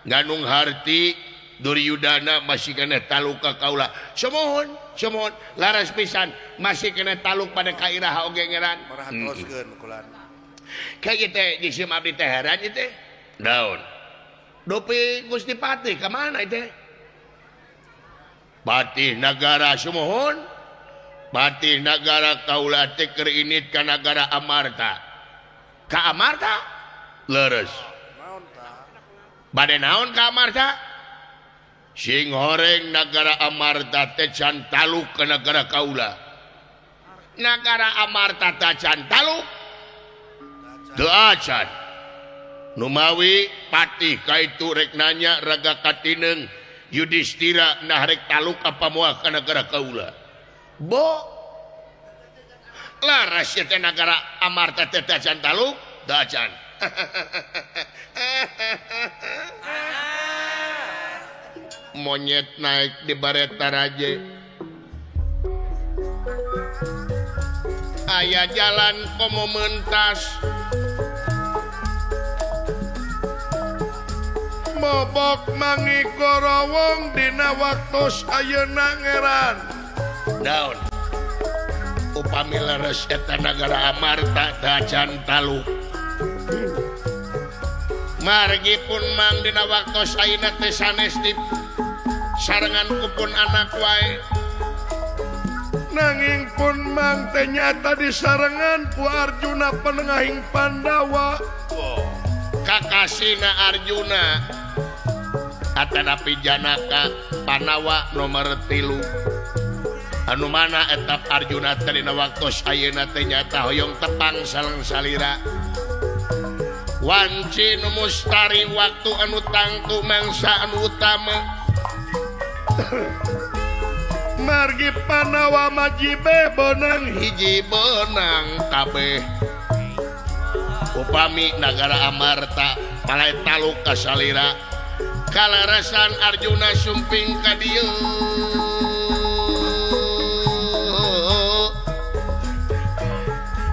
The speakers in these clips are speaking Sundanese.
Ganung Harti Duryudana masih kena taluk ka kaula. Semohon laras pisan masih kena taluk pada kairah oge ngeran. Marahatoskeun kulan. Kayak gitu jisim abdi teh heran itu. Daun. Dopi Gusti Patih ka mana itu? Patih nagara semohon. Patih nagara kaula teh keur init ka nagara Amarta. Ka Amarta? Leres. Naon tah? Bade naon ka Amarta? Sing horeng nagara Amarta teh can taluk ke negara kaula. Nagara Amarta teh can taluk teu acan. Numawi Patih kaitu rek nanya raga katineung Yudhistira nah rek taluk apa moal ka negara kaula. Bo laras teh nagara Amarta teh can taluk teu acan. Monyet naik di bareta raja. Aya jalan komo mentas. Mobok mangi korowong dina waktos ayeuna ngeran. Daun. Upami leres eta nagara Amarta dacan taluk. Margi pun mang dina waktos ayeuna teh sanes di sarengan kupun anak wae. Nanging pun mang teh nyata disarengan ku Arjuna penengahing Pandawa. Kakasina Arjuna atanapi Janaka Panawa nomor 3. Anu mana etap Arjuna teh dina waktos ayeuna teh nyata hoyong tepang salang salira. Wanci nu mustari waktu anu tangtu mangsa anu utama. Margi Panawa majibe benang hiji benang kabeh. Upami nagara Amarta palai taluk ka salira kalarasan Arjuna sumping ka dieu.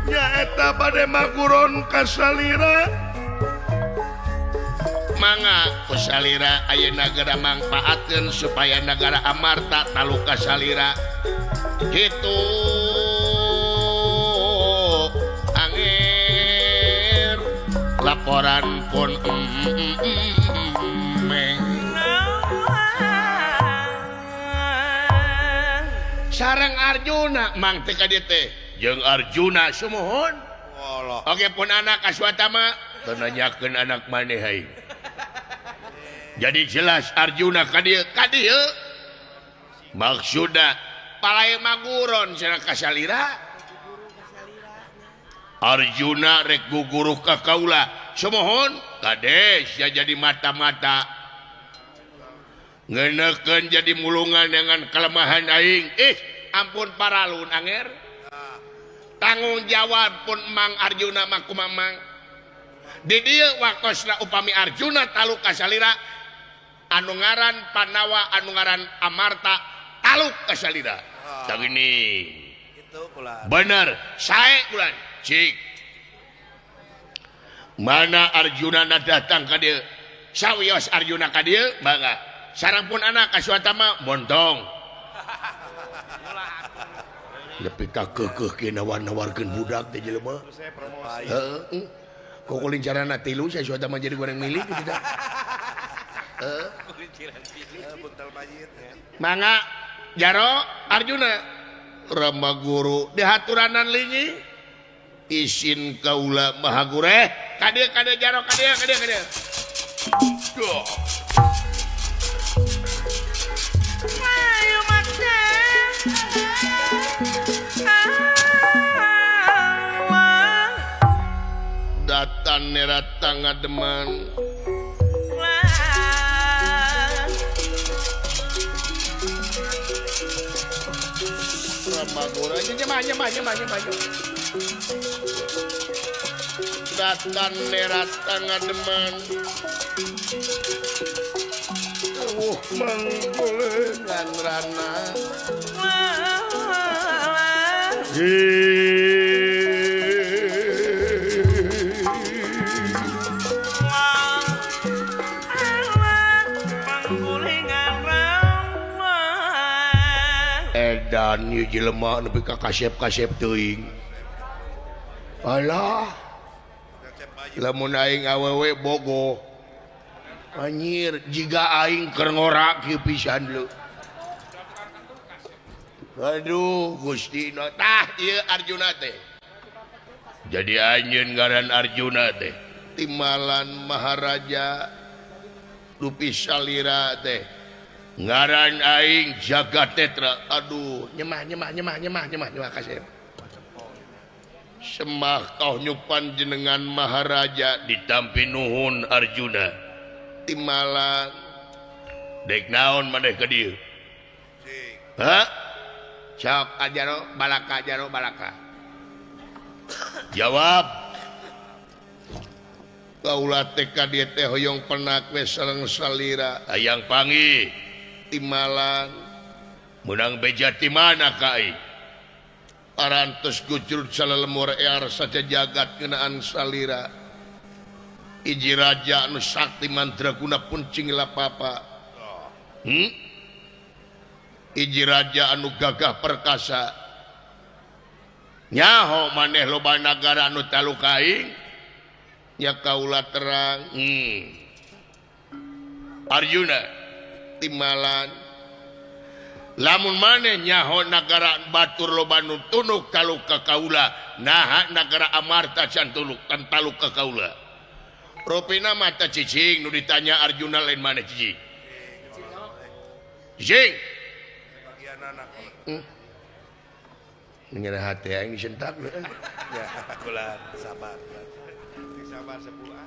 Nyaeta bade maguron ka salira. Mangga ku salira ayeuna nagara mangpaatkeun supaya nagara Amarta taluk ka salira. Kitu angger laporan pun meng. Sareng Arjuna mang teh ka dieu teh jeung Arjuna sumohon. Wallah. Oge pun anak Aswatama teu nanyakeun anak maneh hayang. Jadi jelas Arjuna ka dieu maksudna palai maguron cenah ka salira. Arjuna rek guguruh ka kaula sumohon kades ya jadi mata-mata ngeunekeun jadi mulungan dengan kelemahan aing. Ampun paralun anger tanggung jawab pun Mang Arjuna mah kumaha Mang di dieu wakosna upami Arjuna taluk ka salira anu ngaran Panawa anu ngaran Amarta taluk ka salira. Tagini Itu kulan. bener sae kulan cik mana Arjuna datang ka dieu sawios Arjuna ka dieu mangga sareng pun anak Aswatama montong lebih ka keukeuh ke nawar-nawarkeun budak teh jelema. Heeh. Kok kulincarana 3 saya Aswatama jadi goreng milih tidak. Buntal mayit ya. Mangga jaro Arjuna Rama Guru dihaturanan lingi isin kaula maha gureh ka dieu jaro ka dieu. Ayo maksa. Datan nerata ngademan Rama Guru nyemah. Datan nerata ngademan mangkuleungan rana edan ieu jelema nepi ka kasep-kasep teuing. Alah, Cecep bayi. lamun aing awewe bogo. Anjir, jiga aing keur ngora kieu pisan lu. Aduh, Gusti tah ieu Arjuna teh. Jadi anjeun ngaran Arjuna teh. Timalan Maharaja Rupi Salira teh. Ngaran aing Jagatetra. Aduh, nyemah kasih. Semah kau nyupan jenengan Maharaja ditampi nuhun Arjuna. Timalan dek naon maneh ke dieu? Cing. Hah? Sok ajaro balaka. Jawab. Kaula teh ka dieu teh hoyong penak we sareng salira. Hayang panggih. Timalan menang beja di mana kai? Parantos gucurut salalemur ear saja jagat kenaan salira. Iji raja anu sakti mandraguna pun cingila papa. Iji raja anu gagah perkasa. Nyaho maneh loba nagara anu talu kaing. Nya kaula terang. Arjuna timalan lamun maneh nyaho nagara batur loba nu tunuk talu ka kaula naha nagara Amarta can tuluk kan talu ka kaula rupina mata cicing nu ditanya Arjuna lain maneh cicing Bagian anak. ngeunah hate aing disentak Ya, kulan sabar. Sabar sebuah.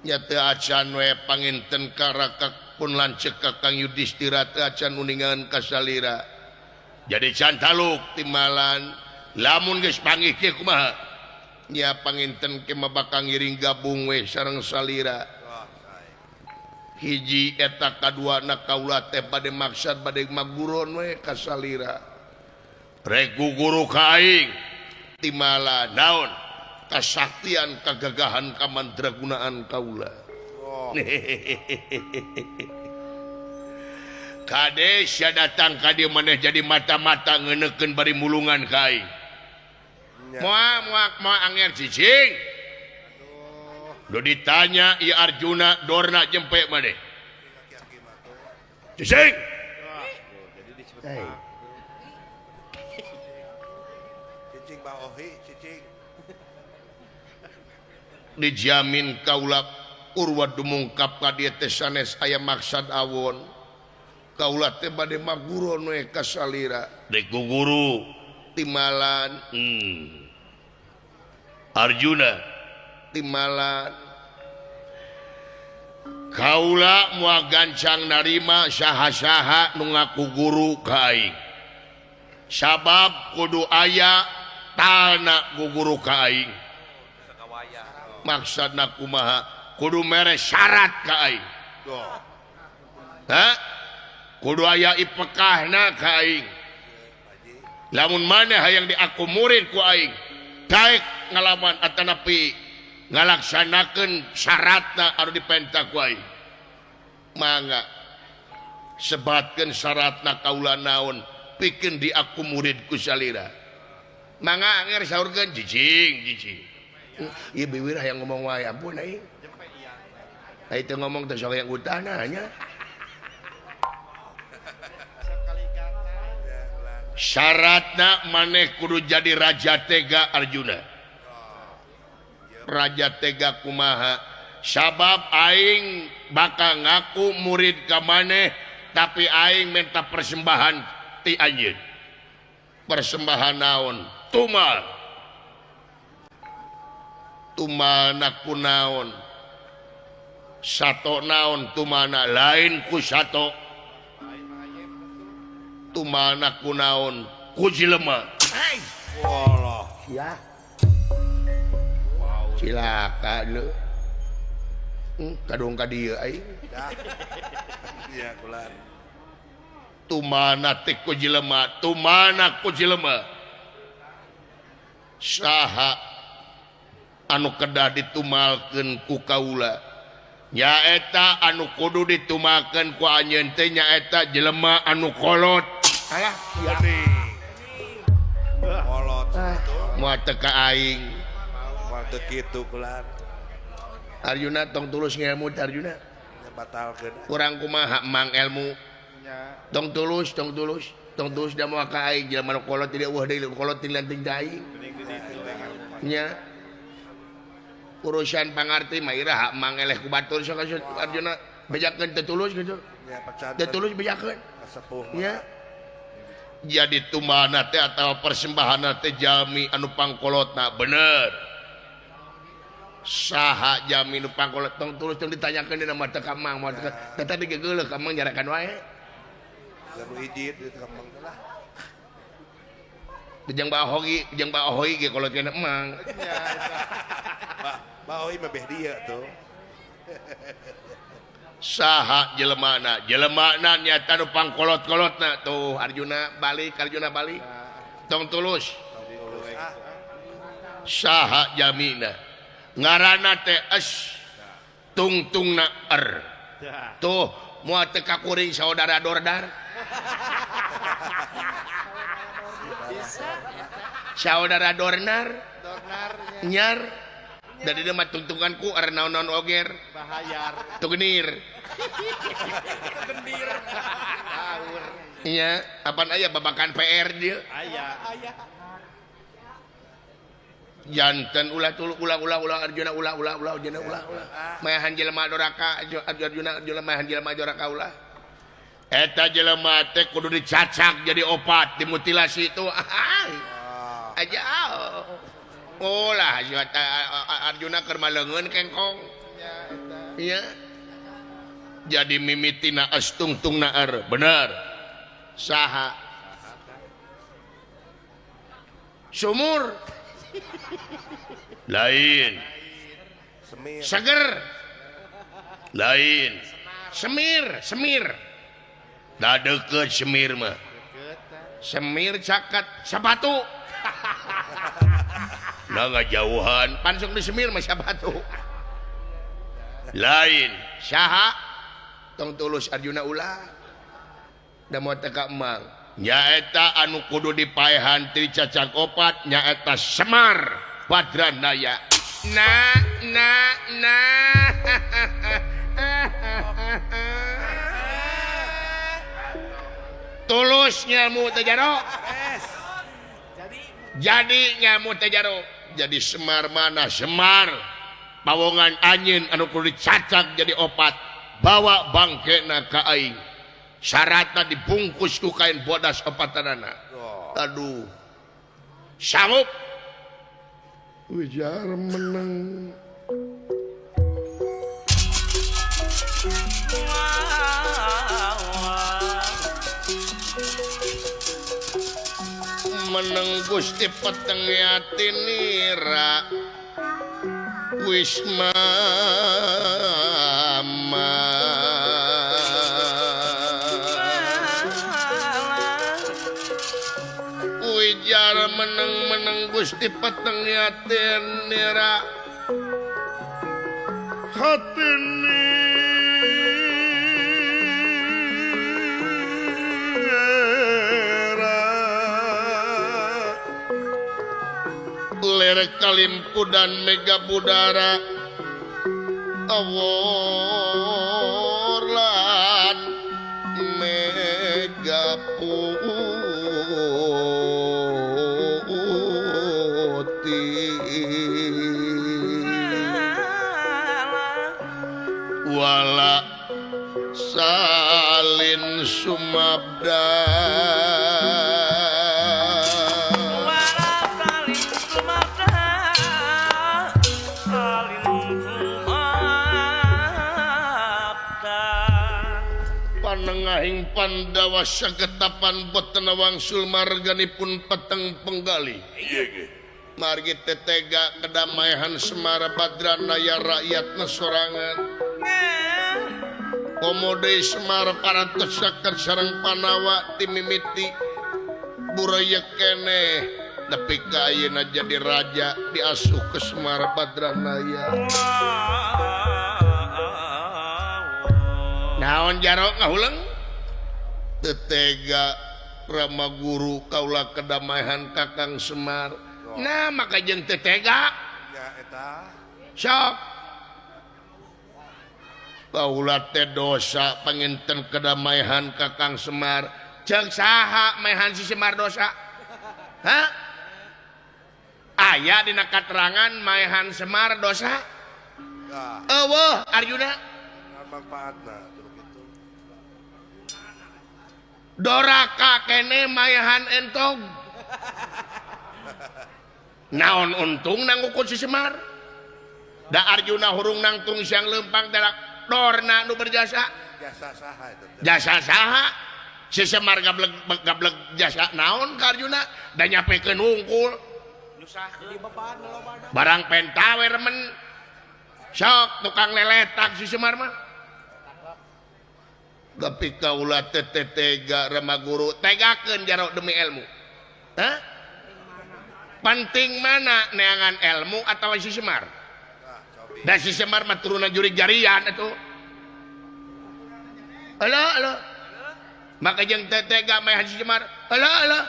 nya teu acan we panginten karakak pun lanceuk ka Kang Yudhistira teu acan uningan ka salira jadi can taluk timalan lamun geus panggih kieu kumaha nya panginten ke mah bakal ngiring gabung we sareng salira Wah, say. hiji eta kaduana kaula teh bade maksad bade maguron we ka salira rek guguru ka aing timalan naon kasaktian kagagahan kamandragunaan kaula. Oh, Kade sia datang ka dieu maneh jadi mata-mata ngeunekeun bari mulungan ka aing. nya. Moal anger cicing. Do ditanya ieu Arjuna dorna jempe maneh. Kaki-kaki mah tuh. Cicing. Jadi disebut Hey. Pak. Cicing Pak Ohi, cicing. Dijamin kaula urwa dumungkap ka dieu teh sanes aya maksad awon. Kaula teh bade maguron we ka salira. Dek guru timalan. Arjuna timalan. Kaula moal gancang narima saha-saha nu ngaku guru ka aing. Sabab kudu aya talna guguru ka aing. Sakawaya. Maksudna kumaha kudu mere syarat ka aing. Doh. Hah? Kudu aya ipekahna ka aing. Lamun maneh hayang diakomodir ku aing, daek ngalaman atanapi ngalaksanakeun syaratna anu dipenta ku aing. Mangga sebatkeun syaratna kaula naon pikeun diakomodir ku salira. Mangga anger saurkeun jijing. Ieu biwir hayang ngomong wae ampun aing. Ai teu ngomong teh sok yang utana nya. Syaratna maneh kudu jadi raja tega Arjuna. Raja tega kumaha? Sabab aing bakal ngaku murid ka maneh tapi aing minta persembahan ti anjeun. Persembahan naon? Tumal. Tumalna kunaon? Sato naon tumalna lain ku sato. Tumalna kunaon? Ku jelema. Walah. Ya. Cilaka lu. Kadung ka dieu aing. Dah. Iya, kulan. Tumana teh ku jelema, tumana ku jelema. Saha anu kedah ditumalkeun ku kaula. nyaeta anu kudu ditumakeun ku anjeun teh nyaeta jelema anu kolot. Alah, kolot itu moal teu ka aing. waktu gitu kulan Arjuna tong tulus ngelmu Arjuna. batalkeun Kurang kumaha mang ilmu. Tong tulus da moal ka aing jelema anu kolot tidak eueuh deui kolot ti lanting aing. Nya urusan pangarti mah ira hak mang eleh ku batur sok Arjuna bejakeun teu tulus gitu. ya pacan Teu tulus bejakeun. kasepuh Nya jadi tumbana teh atau persembahan teh jami anu pangkolotna bener saha jami anu pangkolot tong tulus tong ditanyakeun dina mah teu ka mang mah teh tadi gegeuleuh ka mang jarakan wae lalu ijit itu kembang lah jeung ba ahoy ge kolot kana mang Mbak Oi mah beh dia tuh saha jelemana nyata nu pangkolot-kolotna tuh Arjuna balik tong tulus saha jamina ngaranna teh es tungtungna er tuh moal teu kakuring saudara Dordar saudara Dornar nyar dari dia mah tungtunganku are naon-naon oger bahayar tuh genir iya apaan aya babakan PR dia janten ulah Arjuna ulah mayahan jelema doraka Arjuna mayahan jelema doraka ulah eta jelema teh kudu dicacak jadi opat dimutilasi itu aja ulah Arjuna keur maleungeun kengkong iya jadi mimitina astungtungna er bener saha sumur lain semir seger lain semir da deukeut semir mah semir caket sabatu nah ngajauhan pan sok di semir mah sabatu lain saha tong tulus Arjuna ulah da moal teu ka emang nyaeta anu kudu dipaehan ti cacak opat nyaeta Semar Badranaya tulus nyamu teh jaro jadi nyamu teh jaro jadi Semar mana Semar pawongan anjeun anu kudu dicacak jadi opat bawa bangkena ka aing syaratna dibungkus ku kain bodas opatanana aduh sanggup ujar menang menang Gusti Peteng Yatinira Wisma Wijar meneng Gusti Peteng Yatinira hatini ler kalimpu dan mega budara aworlan mega putih wala salin sumabda panengahing Pandawa sagetapan boten wangsul marganipun Peteng Penggali margi tetega kedamaian Semar Badranaya rakyatna sorangan komode Semar parantosaken sareng Panawa timimiti buraya kene nepi ka ayeuna jadi raja diasuh ke Semar Badranaya naon jarok ngahuleng tetega Rama guru kaula kedamaian Kakang Semar nah maka jeung tetega Ya eta. sok kaula teh dosa panginten kedamaian Kakang Semar ceuk saha maehan si Semar dosa hah aya dina katerangan maehan Semar dosa Ya, eueuh Arjuna manfaatna terus gitu. doraka kene maehan entong naon untung nanggukun si Semar da Arjuna hurung nangtung siang lempang darak dorna nu berjasa Jasa saha itu. jasa saha si Semar gablek jasa naon ka Arjuna da nyapekeun hungkul barang pentawe remen sok tukang leletak si Semar mah tapi kaula tega Rama guru tegakeun jaro demi ilmu hah penting mana neangan ilmu atau si Semar dan si Semar mah turunan jurig jarian itu halo maka jeung tega maehan si Semar halo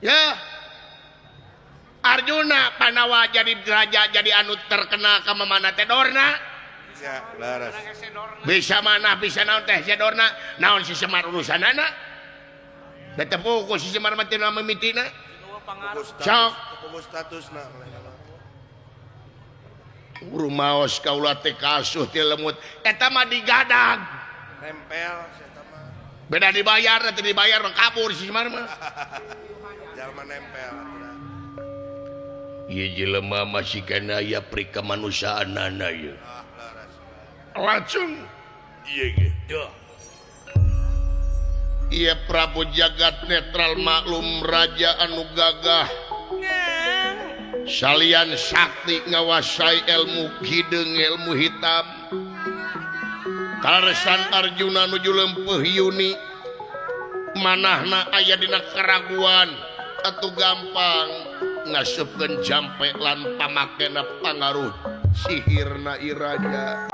ya Arjuna panawa jadi raja jadi anu terkenal ka mana teh dorna Ya, laras. bisa mana bisa naon teh sedorna naon si Semar urusanana da tepuku si Semar mah teu mimitina sok Pupus statusna. rumaos kaula teh kasuh ti lemut eta mah digadag Nempel eta mah. beda dibayar teh dibayar mah kabur si Semar mah Jalma nempel. ieu jelema masih kana aya pri kamanusiaanana ieu Laras. langsung iya gitu iya Prabu Jagat netral maklum raja anu gagah salian sakti ngawasai ilmu hideung ilmu hitam kaleresan Arjuna nuju lempeuh yuni manahna aya dina keraguan atuh gampang ngasupkeun jampe lan pamakena pangaruh sihirna iraja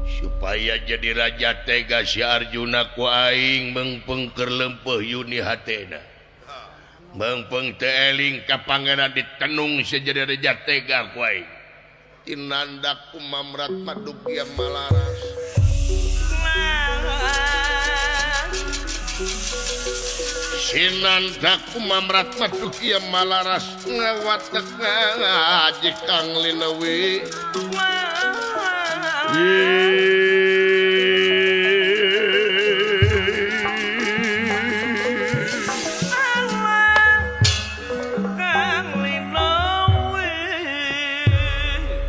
supaya jadi raja tega si Arjuna ku aing mengpeng keur lempeuh yuni hatena mengpeng teu eling ka pangeran ditenung sajadi raja tega ku aing tinandak kumamrat madugia malaras sinandak kumamrat madugia malaras ngawatek ngaji kang linawi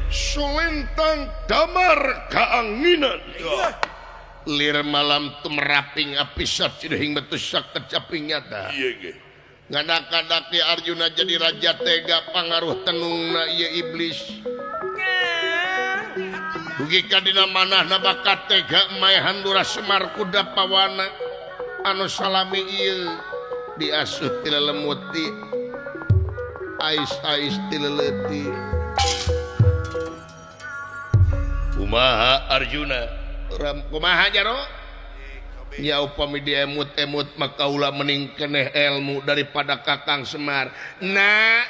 Sulintang damar kaanginan lir malam tumeraping apisat cidehing betusak kecaping nyata ngadak-adak di Arjuna jadi raja tega pangaruh tenungna ieu iblis dugi ka dina manahna bakat tega maehan Lurah Semar kuda pawana anu salami ieu diasuh ti lelemut ti ais-ais ti leleuti kumaha Arjuna kumaha jaro nya upami diemut-emut maka ulah mending keneh ilmu daripada Kakang Semar nah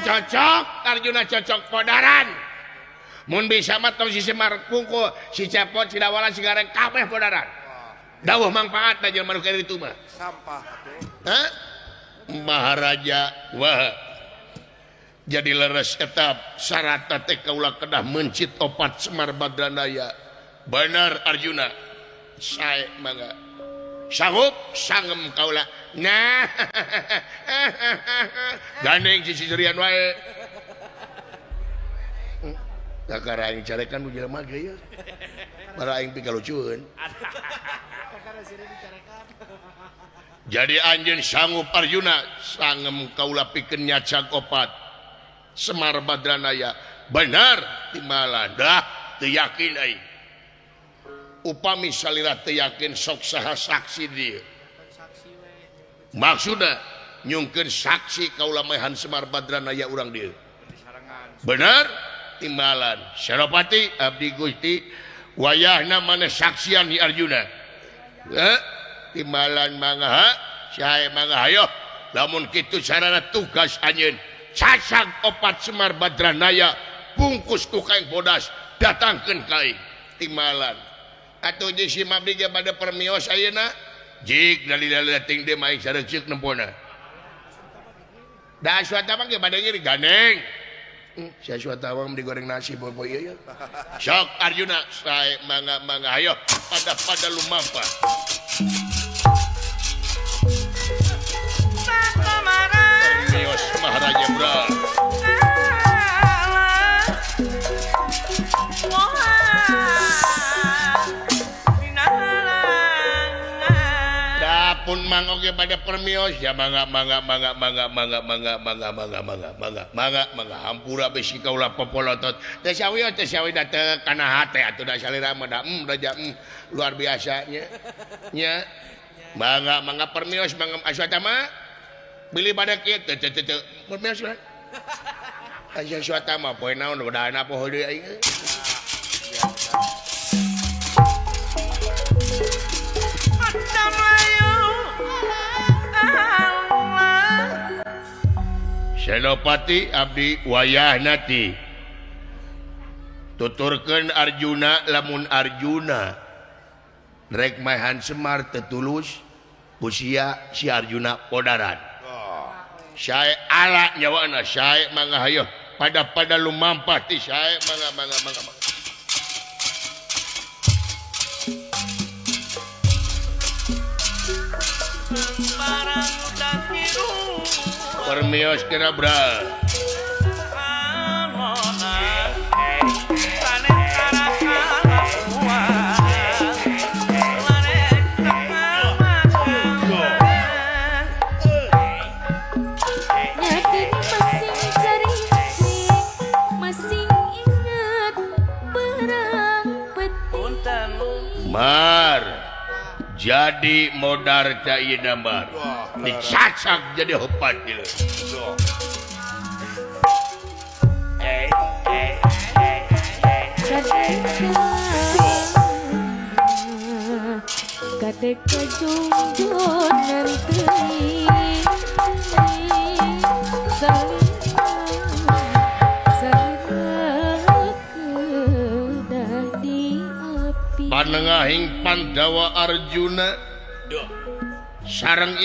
cocok Arjuna cocok podaran mun bisa mah tong si Semar kungku si Cepot si Dawalan si Gareng kabeh podaran dawuh manfaat aja manuk itu mah Sampah atuh. hah Maharaja wah jadi leres etap sarata teh kaula kedah mencit opat Semar Badranaya benar Arjuna sae mangga sanggup sangem kaula nah gandeng si sisirian wae kakara aing carekan nu jelema ge ya para aing pigalucueun jadi anjeun sanggup Arjuna sangem kaula pikeun nyacag opat Semar Badranaya benar timbalan dah teu yakin aing upami salira teu yakin sok saha saksi dieu maksudnya nyungkeun saksi kaula mehan Semar Badranaya urang dieu bener timbalan Senopati abdi Gusti wayahna maneh saksian di Arjuna timbalan mangga sae mangga hayo lamun kitu carana tugas anjeun cacag opat Semar Badranaya bungkus ku kaeng bodas datangkeun ka aing timbalan atuh jeung si mabdi ge bade permios ayeuna jig dalil-dalil ting dia maing sareuk nempona da suata mah ge bade ngiri gandeng sia suata mah digoreng nasi boy ieu sok Arjuna sae mangga hayo pada lumampa permios Maharaja Bra pun mang oge pada permios ya mangga hampura besi kaula popolotot teh sawi datang kana hate atuh da salira mah da luar biasa nya mangga permios mangga aswata mah beli pada kieu teu permios lah aswata mah poe naon wadana poe deui aing Senopati abdi wayah nati tuturkeun Arjuna lamun Arjuna rek maehan Semar tetulus usia si Arjuna podaran sae ala nyawana sae mangga hayo pada lumampah ti sae mangga permios kena bra Mar jadi modar ca ieu damar dicacak jadi hepat ieu kadek junjunan teuing panengahing Pandawa Arjuna sareng ieu